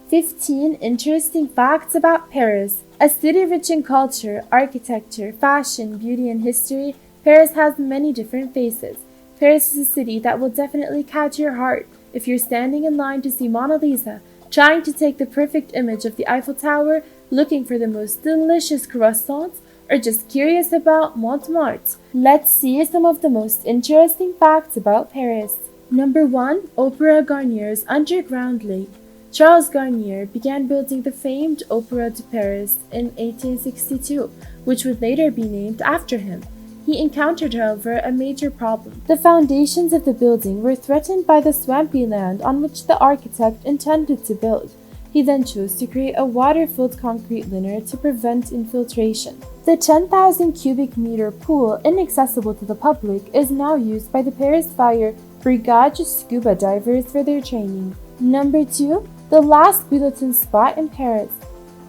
15 interesting facts about Paris. A city rich in culture, architecture, fashion, beauty, and history, Paris has many different faces. Paris is a city that will definitely catch your heart if you're standing in line to see Mona Lisa, trying to take the perfect image of the Eiffel Tower, looking for the most delicious croissants, or just curious about Montmartre. Let's see some of the most interesting facts about Paris. Number 1. Opera Garnier's underground lake. Charles Garnier began building the famed Opéra de Paris in 1862, which would later be named after him. He encountered, however, a major problem. The foundations of the building were threatened by the swampy land on which the architect intended to build. He then chose to create a water-filled concrete liner to prevent infiltration. The 10,000 cubic meter pool, inaccessible to the public, is now used by the Paris Fire Brigade scuba divers for their training. Number 2. The last guillotine spot in Paris.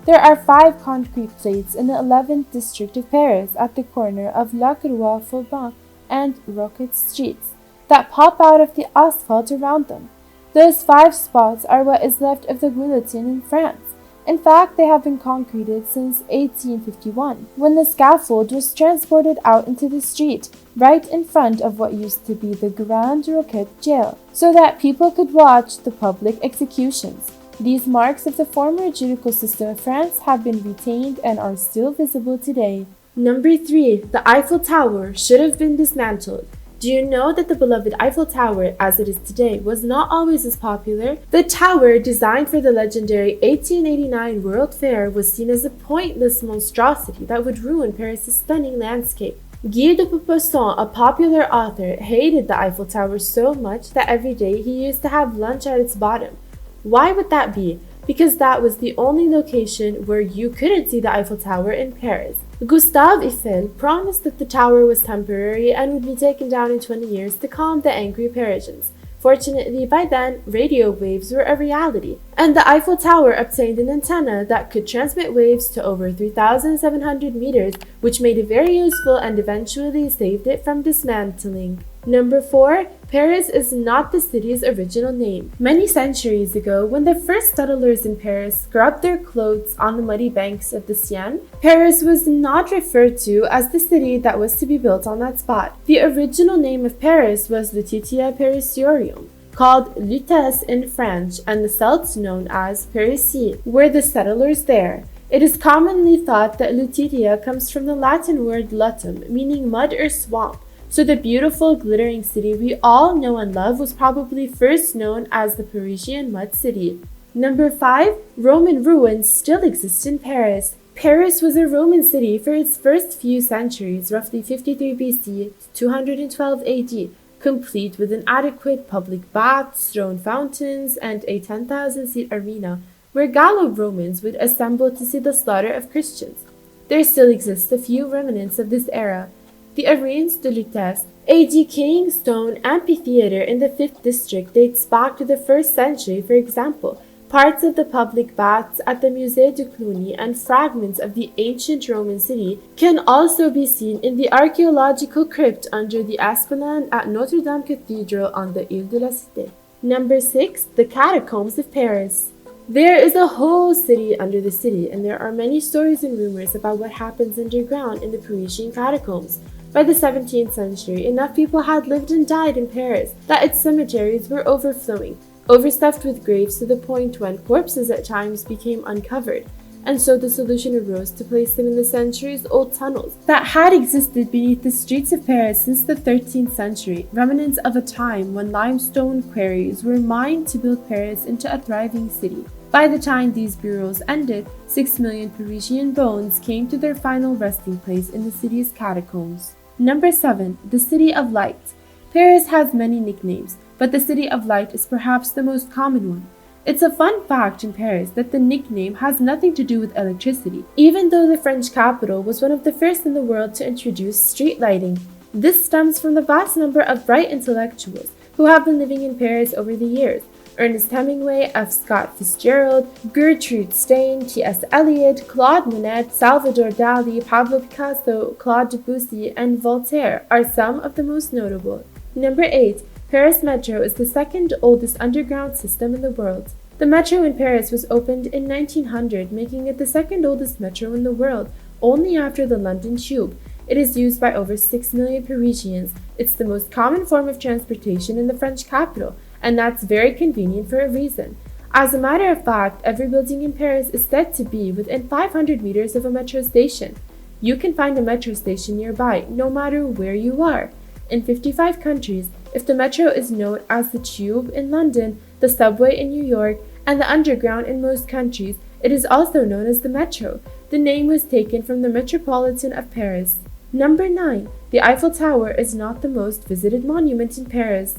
There are 5 concrete plates in the 11th district of Paris at the corner of La Croix-Faubourg and Roquette streets that pop out of the asphalt around them. Those 5 spots are what is left of the guillotine in France. In fact, they have been concreted since 1851, when the scaffold was transported out into the street, right in front of what used to be the Grande Roquette jail, so that people could watch the public executions. These marks of the former judicial system of France have been retained and are still visible today. Number 3. The Eiffel Tower should have been dismantled. Do you know that the beloved Eiffel Tower, as it is today, was not always as popular? The tower, designed for the legendary 1889 World Fair, was seen as a pointless monstrosity that would ruin Paris' stunning landscape. Guy de Maupassant, a popular author, hated the Eiffel Tower so much that every day he used to have lunch at its bottom. Why would that be? Because that was the only location where you couldn't see the Eiffel Tower in Paris. Gustave Eiffel promised that the tower was temporary and would be taken down in 20 years to calm the angry Parisians. Fortunately, by then, radio waves were a reality, and the Eiffel Tower obtained an antenna that could transmit waves to over 3,700 meters, which made it very useful and eventually saved it from dismantling. Number 4. Paris is not the city's original name. Many centuries ago, when the first settlers in Paris scrubbed their clothes on the muddy banks of the Seine, Paris was not referred to as the city that was to be built on that spot. The original name of Paris was Lutetia Parisiorum, called Lutèce in French, and the Celts known as Parisii were the settlers there. It is commonly thought that Lutetia comes from the Latin word lutum, meaning mud or swamp. So the beautiful, glittering city we all know and love was probably first known as the Parisian Mud City. Number 5. Roman ruins still exist in Paris. Paris was a Roman city for its first few centuries, roughly 53 BC to 212 AD, complete with an adequate public bath, stone fountains, and a 10,000-seat arena where Gallo-Romans would assemble to see the slaughter of Christians. There still exist a few remnants of this era. The Arenes de Lutèce, a decaying stone amphitheater in the 5th district, dates back to the 1st century. For example, parts of the public baths at the Musée de Cluny and fragments of the ancient Roman city can also be seen in the archaeological crypt under the Esplanade at Notre Dame Cathedral on the Ile de la Cité. Number 6. The Catacombs of Paris. There is a whole city under the city, and there are many stories and rumors about what happens underground in the Parisian catacombs. By the 17th century, enough people had lived and died in Paris that its cemeteries were overflowing, overstuffed with graves to the point when corpses at times became uncovered, and so the solution arose to place them in the centuries-old tunnels that had existed beneath the streets of Paris since the 13th century, remnants of a time when limestone quarries were mined to build Paris into a thriving city. By the time these burials ended, 6 million Parisian bones came to their final resting place in the city's catacombs. Number 7. The City of Light. Paris has many nicknames, but the City of Light is perhaps the most common one. It's a fun fact in Paris that the nickname has nothing to do with electricity, even though the French capital was one of the first in the world to introduce street lighting. This stems from the vast number of bright intellectuals who have been living in Paris over the years. Ernest Hemingway, F. Scott Fitzgerald, Gertrude Stein, T.S. Eliot, Claude Monet, Salvador Dali, Pablo Picasso, Claude Debussy, and Voltaire are some of the most notable. Number 8. Paris Metro is the second oldest underground system in the world. The metro in Paris was opened in 1900, making it the second oldest metro in the world, only after the London Tube. It is used by over 6 million Parisians. It's the most common form of transportation in the French capital, and that's very convenient for a reason. As a matter of fact, every building in Paris is said to be within 500 meters of a metro station. You can find a metro station nearby, no matter where you are. In 55 countries, if the metro is known as the Tube in London, the subway in New York, and the Underground in most countries, it is also known as the Metro. The name was taken from the Metropolitan of Paris. Number 9. The Eiffel Tower is not the most visited monument in Paris.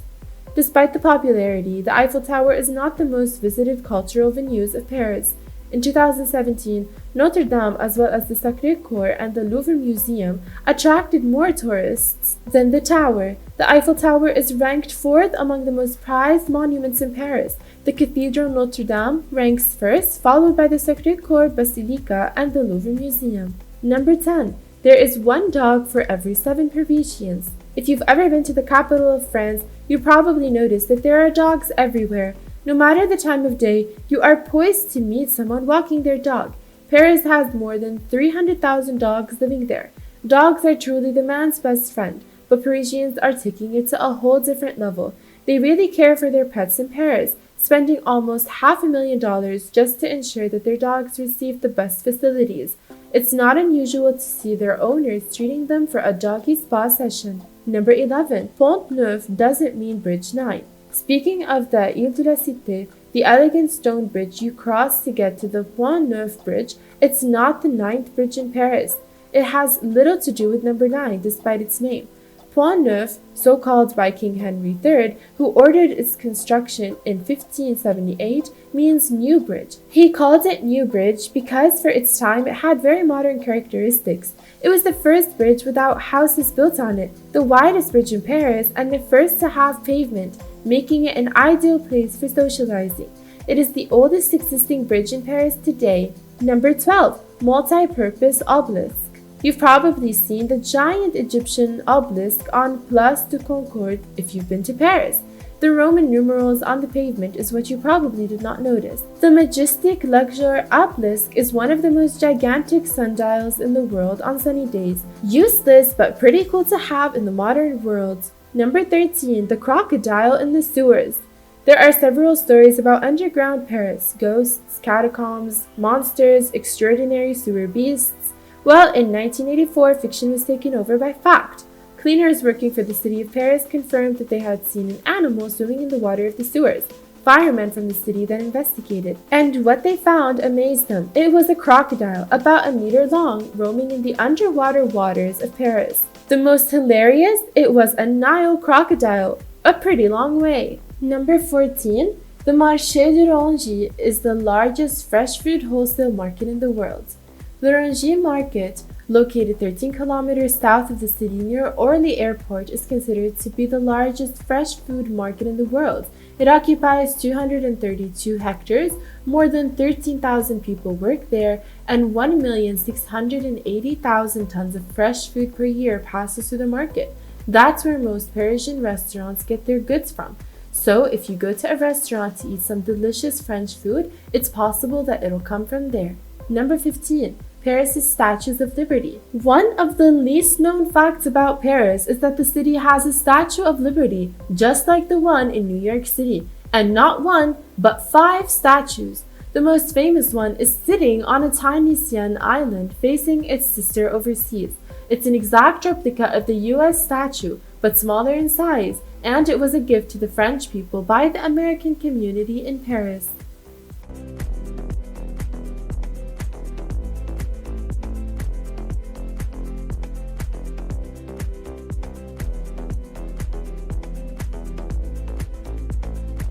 Despite the popularity, the Eiffel Tower is not the most visited cultural venues of Paris. In 2017, Notre Dame, as well as the Sacré-Cœur and the Louvre Museum, attracted more tourists than the tower. The Eiffel Tower is ranked 4th among the most prized monuments in Paris. The Cathedral Notre Dame ranks 1st, followed by the Sacré-Cœur Basilica and the Louvre Museum. Number 10. There is one dog for every 7 Parisians. If you've ever been to the capital of France, you probably noticed that there are dogs everywhere. No matter the time of day, you are poised to meet someone walking their dog. Paris has more than 300,000 dogs living there. Dogs are truly the man's best friend, but Parisians are taking it to a whole different level. They really care for their pets in Paris, spending almost $500,000 just to ensure that their dogs receive the best facilities. It's not unusual to see their owners treating them for a doggy spa session. Number 11. Pont Neuf doesn't mean Bridge 9. Speaking of the Ile de la Cité, the elegant stone bridge you cross to get to the Pont Neuf Bridge, it's not the 9th bridge in Paris. It has little to do with number 9, despite its name. Pont Neuf, so called by King Henry III, who ordered its construction in 1578, means new bridge. He called it New Bridge because for its time it had very modern characteristics. It was the first bridge without houses built on it, the widest bridge in Paris, and the first to have pavement, making it an ideal place for socializing. It is the oldest existing bridge in Paris today. Number 12. Multi-purpose obelisk. You've probably seen the giant Egyptian obelisk on Place de Concorde if you've been to Paris. The Roman numerals on the pavement is what you probably did not notice. The majestic Luxor obelisk is one of the most gigantic sundials in the world on sunny days. Useless but pretty cool to have in the modern world. Number 13. The crocodile in the sewers. There are several stories about underground Paris, ghosts, catacombs, monsters, extraordinary sewer beasts. Well, in 1984, fiction was taken over by fact. Cleaners working for the city of Paris confirmed that they had seen an animal swimming in the water of the sewers. Firemen from the city then investigated, and what they found amazed them. It was a crocodile, about a meter long, roaming in the underwater waters of Paris. The most hilarious? It was a Nile crocodile, a pretty long way. Number 14. The Marché de Rangy is the largest fresh food wholesale market in the world. The Rangy Market, located 13 kilometers south of the city near Orly Airport, is considered to be the largest fresh food market in the world. It occupies 232 hectares, more than 13,000 people work there, and 1,680,000 tons of fresh food per year passes through the market. That's where most Parisian restaurants get their goods from. So if you go to a restaurant to eat some delicious French food, it's possible that it'll come from there. Number 15. Paris's Statues of Liberty. One of the least known facts about Paris is that the city has a Statue of Liberty, just like the one in New York City. And not one, but 5 statues. The most famous one is sitting on a tiny Seine island facing its sister overseas. It's an exact replica of the US statue, but smaller in size, and it was a gift to the French people by the American community in Paris.